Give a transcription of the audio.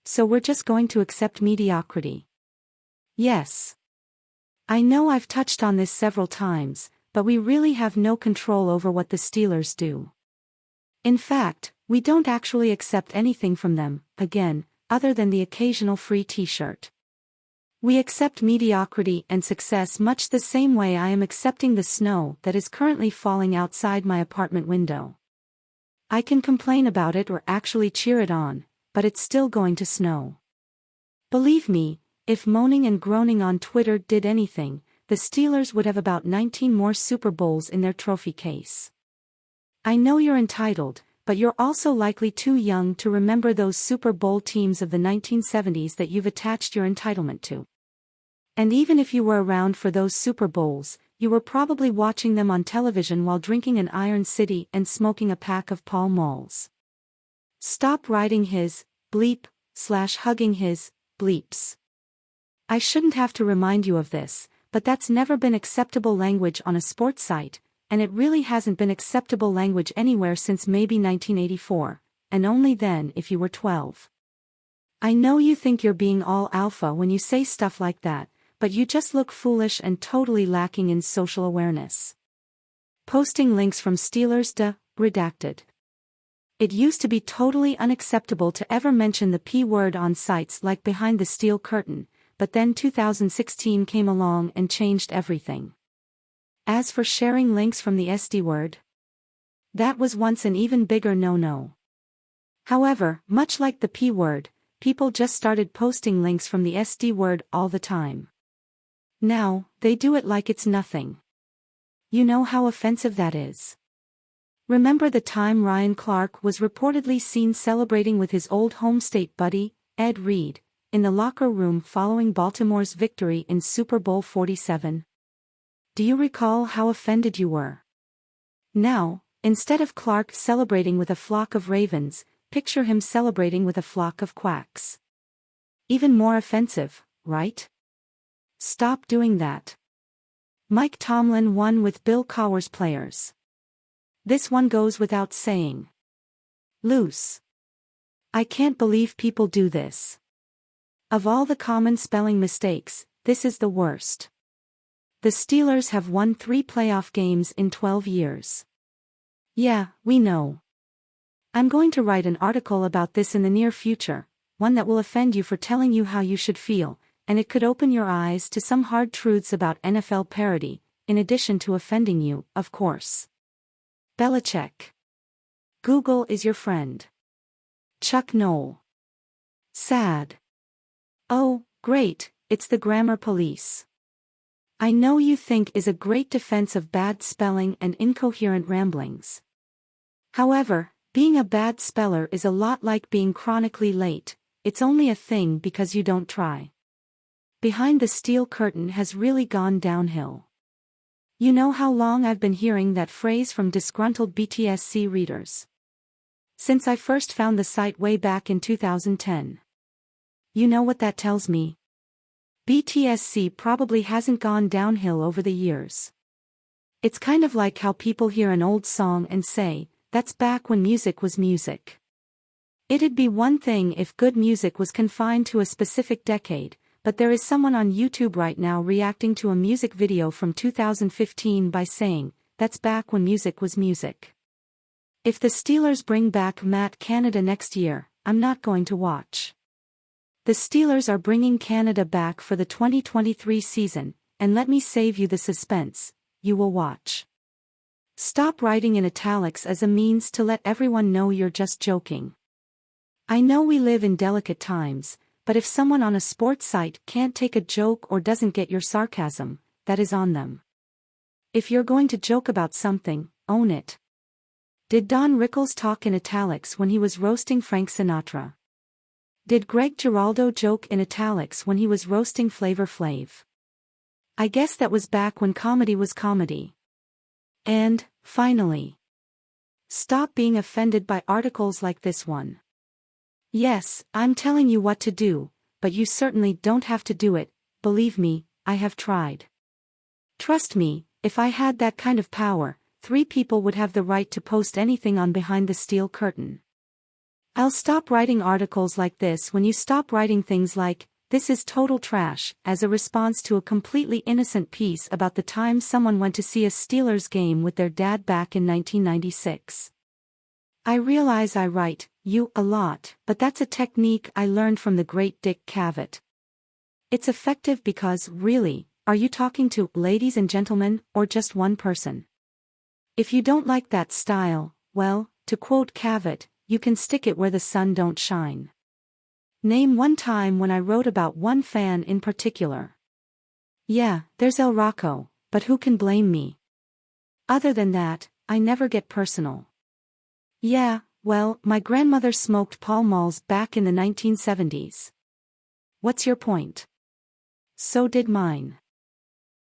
So we're just going to accept mediocrity. Yes. I know I've touched on this several times, but we really have no control over what the Steelers do. In fact, we don't actually accept anything from them, again, other than the occasional free t-shirt. We accept mediocrity and success much the same way I am accepting the snow that is currently falling outside my apartment window. I can complain about it or actually cheer it on, but it's still going to snow. Believe me, if moaning and groaning on Twitter did anything, the Steelers would have about 19 more Super Bowls in their trophy case. I know you're entitled, but you're also likely too young to remember those Super Bowl teams of the 1970s that you've attached your entitlement to. And even if you were around for those Super Bowls, you were probably watching them on television while drinking an Iron City and smoking a pack of Pall Malls. Stop writing his bleep/hugging his bleeps. I shouldn't have to remind you of this, but that's never been acceptable language on a sports site, and it really hasn't been acceptable language anywhere since maybe 1984, and only then if you were 12. I know you think you're being all alpha when you say stuff like that, but you just look foolish and totally lacking in social awareness. Posting links from Steelers redacted. It used to be totally unacceptable to ever mention the P word on sites like Behind the Steel Curtain, but then 2016 came along and changed everything. As for sharing links from the SD word, that was once an even bigger no-no. However, much like the P word, people just started posting links from the SD word all the time. Now, they do it like it's nothing. You know how offensive that is. Remember the time Ryan Clark was reportedly seen celebrating with his old home state buddy, Ed Reed, in the locker room following Baltimore's victory in Super Bowl 47? Do you recall how offended you were? Now, instead of Clark celebrating with a flock of ravens, picture him celebrating with a flock of quacks. Even more offensive, right? Stop doing that. Mike Tomlin won with Bill Cowher's players. This one goes without saying. Loose. I can't believe people do this. Of all the common spelling mistakes, this is the worst. The Steelers have won 3 playoff games in 12 years. Yeah, we know. I'm going to write an article about this in the near future, one that will offend you for telling you how you should feel, and it could open your eyes to some hard truths about NFL parody, in addition to offending you, of course. Belichick. Google is your friend. Chuck Noll. Sad. Oh, great, it's the grammar police. I know you think is a great defense of bad spelling and incoherent ramblings. However, being a bad speller is a lot like being chronically late, it's only a thing because you don't try. Behind the Steel Curtain has really gone downhill. You know how long I've been hearing that phrase from disgruntled BTSC readers? Since I first found the site way back in 2010. You know what that tells me? BTSC probably hasn't gone downhill over the years. It's kind of like how people hear an old song and say, that's back when music was music. It'd be one thing if good music was confined to a specific decade, but there is someone on YouTube right now reacting to a music video from 2015 by saying, that's back when music was music. If the Steelers bring back Matt Canada next year, I'm not going to watch. The Steelers are bringing Canada back for the 2023 season, and let me save you the suspense, you will watch. Stop writing in italics as a means to let everyone know you're just joking. I know we live in delicate times, but if someone on a sports site can't take a joke or doesn't get your sarcasm, that is on them. If you're going to joke about something, own it. Did Don Rickles talk in italics when he was roasting Frank Sinatra? Did Greg Giraldo joke in italics when he was roasting Flavor Flav? I guess that was back when comedy was comedy. And, finally, stop being offended by articles like this one. Yes, I'm telling you what to do, but you certainly don't have to do it, believe me, I have tried. Trust me, if I had that kind of power, 3 people would have the right to post anything on Behind the Steel Curtain. I'll stop writing articles like this when you stop writing things like, "This is total trash," as a response to a completely innocent piece about the time someone went to see a Steelers game with their dad back in 1996. I realize I write, "you," a lot, but that's a technique I learned from the great Dick Cavett. It's effective because, really, are you talking to "ladies and gentlemen" or just one person? If you don't like that style, well, to quote Cavett, you can stick it where the sun don't shine. Name one time when I wrote about one fan in particular. Yeah, there's El Rocco, but who can blame me? Other than that, I never get personal. Yeah, well, my grandmother smoked Pall Malls back in the 1970s. What's your point? So did mine.